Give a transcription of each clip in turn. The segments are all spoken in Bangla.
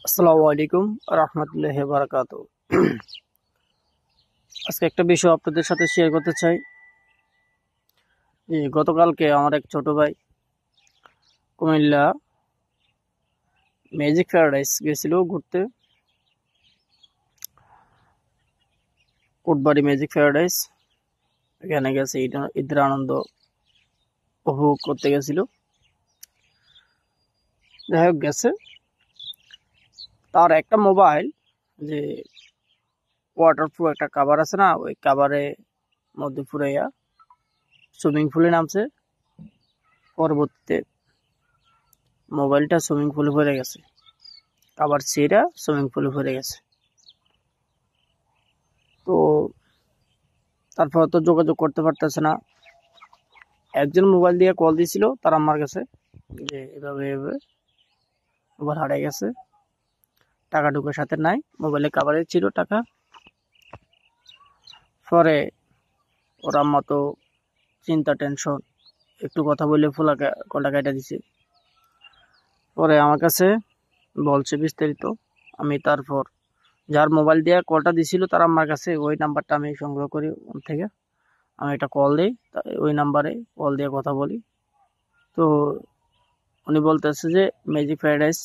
আসসালামু আলাইকুম রহমতুল্লাহি বারাকাতুহু। আজকে একটা বিষয় আপনাদের সাথে শেয়ার করতে চাই। গতকালকে আমার এক ছোট ভাই কুমিল্লা ম্যাজিক প্যারাডাইস গেছিল ঘুরতে। কোটবাড়ি ম্যাজিক প্যারাডাইস, এখানে গেছে ঈদের আনন্দ উপভোগ করতে গেছিল। যাই হোক গেছে, তার একটা মোবাইল যে ওয়াটারপ্রুফ একটা কাভার আছে না, ওই কাভারে মধ্যে ফুরাইয়া সুইমিং পুলে নামছে। পরবর্তীতে মোবাইলটা সুইমিং পুলে ভরে গেছে, কাভার ছিঁড়া সুইমিং পুলে ভরে গেছে। তো তারপর তো যোগাযোগ করতে পারতেছে না। একজন মোবাইল দিয়ে কল দিছিল তার আমার কাছে, যে এভাবে এভাবে মোবাইল হারিয়ে গেছে, টাকা ঢুকে সাথে নাই, মোবাইলে কাভারে ছিল টাকা। পরে ওর আম্মা তো চিন্তা টেনশন, একটু কথা বললে কলটা কেটে দিছে। পরে আমার কাছে বলছে বিস্তারিত। আমি তারপর যার মোবাইল দিয়ে কলটা দিছিল তার আমার কাছে ওই নাম্বারটা আমি সংগ্রহ করি ওর থেকে। আমি একটা কল দিই, ওই নাম্বারে কল দিয়ে কথা বলি। তো উনি বলতেছে যে ম্যাজিক প্যারাডাইস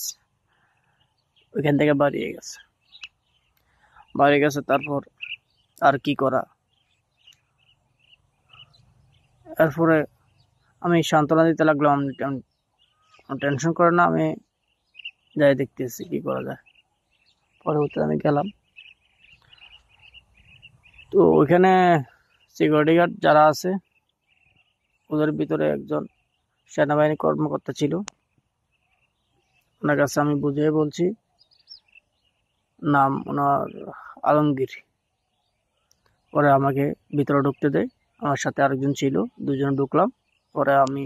ওইখান থেকে বাড়িয়ে গেছে। তারপর আর কি করা। এরপরে আমি সান্ত্বনা দিতে লাগলাম, টেনশন করে না, আমি যাই দেখতেছি কি করা যায়। পরবর্তীতে আমি গেলাম। তো ওইখানে সিকিউরিটি গার্ড যারা আছে ওদের ভিতরে একজন সেনাবাহিনী কর্মকর্তা ছিল। ওনার কাছে আমি বুঝিয়ে বলছি, নাম ওনার আলমগীর। পরে আমাকে ভিতরে ঢুকতে দেয়, আমার সাথে আরেকজন ছিল, দুজন ঢুকলাম। পরে আমি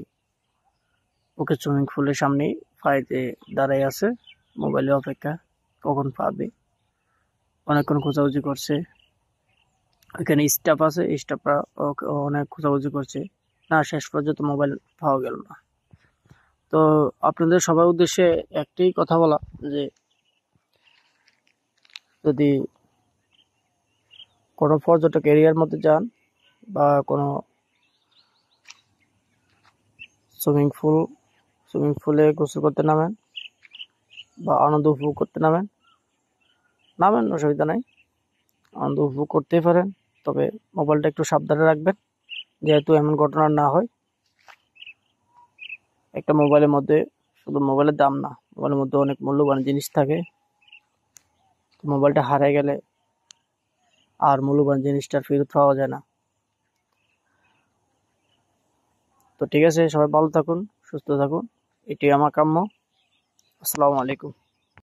ওকে সুইমিং পুলের সামনে ফাইতে দাঁড়াই আছে, মোবাইলে অপেক্ষা কখন পাবে। অনেকক্ষণ খোঁজাখুঁজি করছে, ওইখানে স্টাফ আছে, স্টাফরা অনেক খোঁজাখুঁজি করছে, না শেষ পর্যন্ত মোবাইল পাওয়া গেল না। তো আপনাদের সবার উদ্দেশ্যে একটাই কথা বলা, যে যদি কোনো পর্যটক এরিয়ার মধ্যে যান বা কোনো সুইমিং পুলে গোসল করতে নামেন বা আনন্দ উপভোগ করতে নামেন, অসুবিধা নাই, আনন্দ উপভোগ করতেই পারেন। তবে মোবাইলটা একটু সাবধানে রাখবেন, যেহেতু এমন ঘটনা না হয়। একটা মোবাইলের মধ্যে শুধু মোবাইলের দাম না, মোবাইলের মধ্যে অনেক মূল্যবান জিনিস থাকে। মোবাইলটা হারিয়ে গেলে আর মূল্যবান জিনিসটা ফেরত পাওয়া যায় না। তো ঠিক আছে, সবাই ভালো থাকুন, সুস্থ থাকুন, এটাই আমার কাম্য। আসসালামু আলাইকুম।